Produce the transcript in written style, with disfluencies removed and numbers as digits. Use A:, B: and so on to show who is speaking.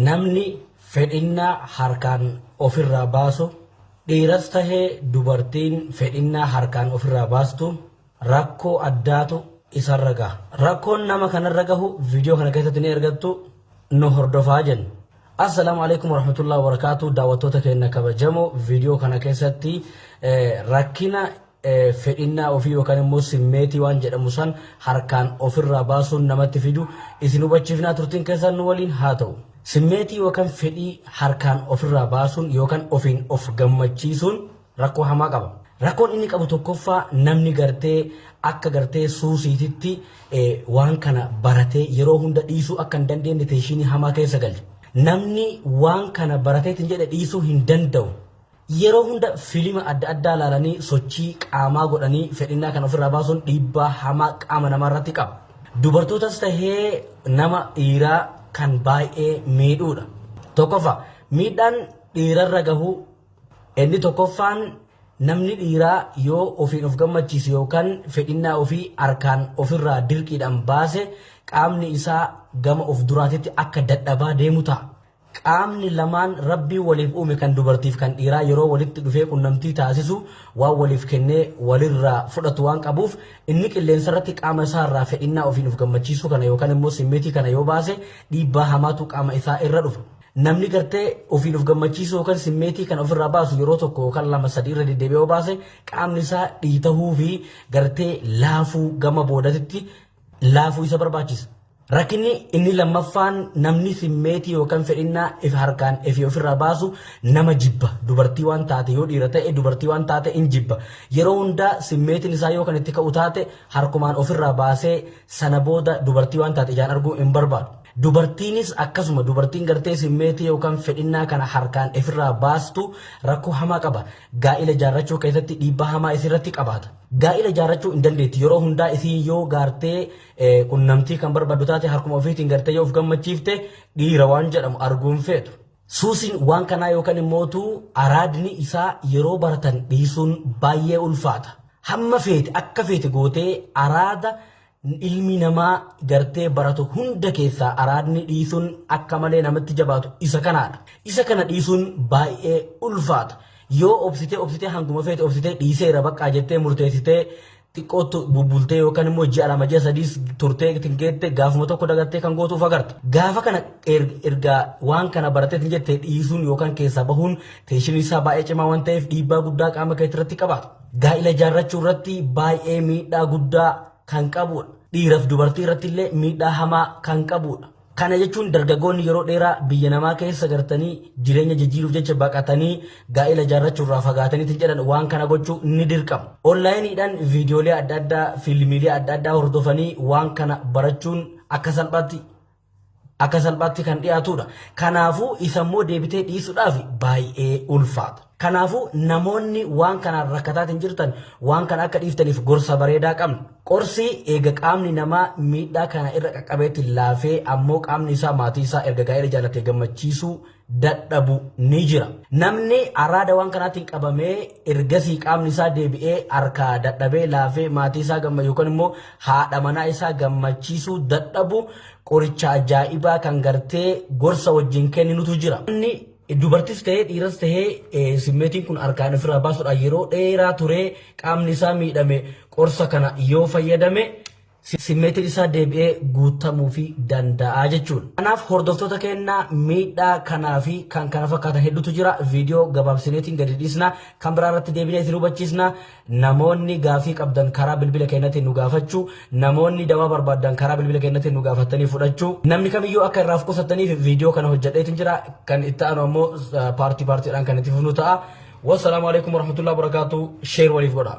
A: namni fedhinnaa harkaan ofirraa baasu dhiiras tahee dubartiin fedhinnaa harkaan ofirraa baastu rakkoo addaatu isarra gaha. Rakkoon nama kanarra gahu viidiyoo kana keessatti ni argattu nu hordofaa jenna. Assalamu alaikum warahmatullahi wabarakatuh. Daawwattoota keenya kabajamoo viidiyoo kana keessatti rakkina fedhinnaa ofii yookaan immoo simmeetii waan jedhamu san harkaan ofirraa baasuun namatti fidu isin hubachiifnaa turtiin keessan nu waliin haa ta'u. Simmeetii yookaan fedhii harkaan ofirraa baasuun yookaan ofiin of gammachiisuun rakkoo hamaa qaba. Rakkoon inni qabu tokkoffaa namni gartee akka gartee suusiititti waan kana baratee yeroo hunda dhiisuu akka hin dandeenye teeshinii hamaa keessa galte. Namni waan kana barateetiin jedhe dhiisuu hin danda'u. Yeroo hunda fiilima adda addaa ilaalanii sochii qaamaa godhanii fedhinnaa kan ofirraa baasuun dhiibbaa hamaa qaama namarratti qaba. Dubartootas tahee nama dhiiraa kan baay'ee miidhuudha. Tokkoffaa miidhaan dhiirarra gahu inni tokkoffaan namni dhiiraa yoo ofiin of gammachiisu yookaan fedhinnaa ofii harkaan ofirraa dirqiidhaan baase qaamni isaa gama of duraatitti akka dadhabaa deemu ta'a. Qaamni lamaan rabbii waliif uume kan dubartiif kan dhiiraa yeroo walitti dhufee qunnamtii taasisu waan waliif kennee walirraa fudhatu waan qabuuf inni qilleensa irratti qaama isaa irraa fedhinnaa ofiin of gammachiisu kana yookaan immoo simmeetii kana yoo baase dhiibbaa hamaatu qaama isaa irra dhufa. Namni gartee ofiin of gammachiisu yookaan simmeetii kan ofirraa baasu yeroo tokko yookaan lama sadii irra deddeebi'ee yoo baase qaamni isaa dhiitahuu fi gartee laafuu gama boodatitti laafuu isa barbaachisa. Rakkinni inni lammaffaan namni simmeetii yookaan fedhinnaa harkaan ofirraa baasu nama jibba. Dubartii waan taate yoo dhiira ta'e dubartii waan taate in jibba. Yeroo hundaa simmeetiin isaa yoo kan itti ka'u taate harkumaan ofirraa baasee sana booda dubartii waan taate ijaan arguu hin barbaadu. Dubartiinis akkasuma dubartiin gartee simmeetii yookaan fedhinnaa kana harkaan ofirraa baastu rakkoo hamaa qaba. Gaa'ila jaarrachuu keessatti dhiibbaa hamaa isirratti qabaata. Gaa'ila jaarrachuu hin dandeetti yeroo hundaa isiin yoo gartee qunnamtii kan barbaadu taate harkuma ofiitiin gartee yoo of gammachiifte dhiira waan jedhamu arguun feetu. Suusiin waan kanaa yookaan immootu araadni isaa yeroo baratan dhiisuun baay'ee ulfaata. Hamma feete akka feete gootee araada ilmi namaa gartee baratu hunda keessaa araadni dhiisuun akka malee namatti jabaatu isa kanaadha. Isa kana dhiisuun baay'ee ulfaata. Yoo obsitee hanguma feete obsitee dhiiseera baqqaa jettee murteessitee xiqqootu bubbultee yookaan immoo ji'a lama ji'a sadiis turtee tingeette gaafuma tokko dagattee kan gootuuf agarta. Gaafa kana ergaa waan kana barateetiin jettee dhiisuun yookaan keessaa bahuun teeshinii isaa baay'ee cimaa waan ta'eef dhiibbaa guddaa qaama kee irratti qabaata. Gaa'ila jaarrachuu irratti baay'ee miidhaa guddaa kan qabudha. Dhiiraaf dubartii irratti illee miidhaa hamaa kan qabudha. Kana jechuun dargaggoonni yeroo dheeraa biyya namaa keessa gartanii jireenya jijjiiruuf jecha baqatanii gaa'ila jaarrachuu irraa fagaatanii jedhan waan kana gochuu ni dirqama. Onlaayiniidhaan viidiyoolee adda addaa fiilmiilee adda addaa hordofanii waan kana barachuun akka salphaatti kan dhiyaatudha. Kanaafuu isammoo deebitee dhiisuudhaaf baay'ee ulfaata. Kanaafuu namoonni waan kanaan rakkataatiin jirtan waan kana akka dhiiftaniif gorsa bareedaa qabna. Qorsi eega qaamni namaa miidhaa kana irra qaqqabeetti laafee ammoo qaamni isaa maatii isaa erga gaa'ela jaalatee gammachiisuu dadhabu ni jira. Namni araada waan kanaatiin qabamee ergasii qaamni isaa deebi'ee harkaa dadhabee laafee maatii isaa yookaan immoo haadha manaa isaa gammachiisuu dadhabu qoricha ajaa'ibaa kan gartee gorsa wajjin kenninutu jira. Dubartis ta'ee dhiiras ta'ee simmeetiin kun harkaan ofirraa baasuudhaan yeroo dheeraa turee qaamni isaa miidhame qorsa kana yoo fayyadame simmeetiin isaa deebi'ee guutamuu fi danda'a jechuudha. Kanaaf hordoftoota keenyaa miidhaa kanaa fi kan kana fakkaatan hedduutu jira. Viidiyoo gabaabsineetiin gadi dhiisna. Kan biraa irratti deebinee isin hubachiisna. Namoonni gaafii qabdan karaa bilbila keenyatiin nu gaafachuu, namoonni dawaa barbaadan karaa bilbila keenyatiin nu gaafatanii fudhachuu. Namni kamiyyuu akka irraa of qusataniif viidiyoo kana hojjedheetiin jira. Kan itti aanu ammoo paartiidhaan kan itti fufnu ta'a. Wassalaamu alaikum warahmatullahi wabarakatuh. Sheer waliif godhaa.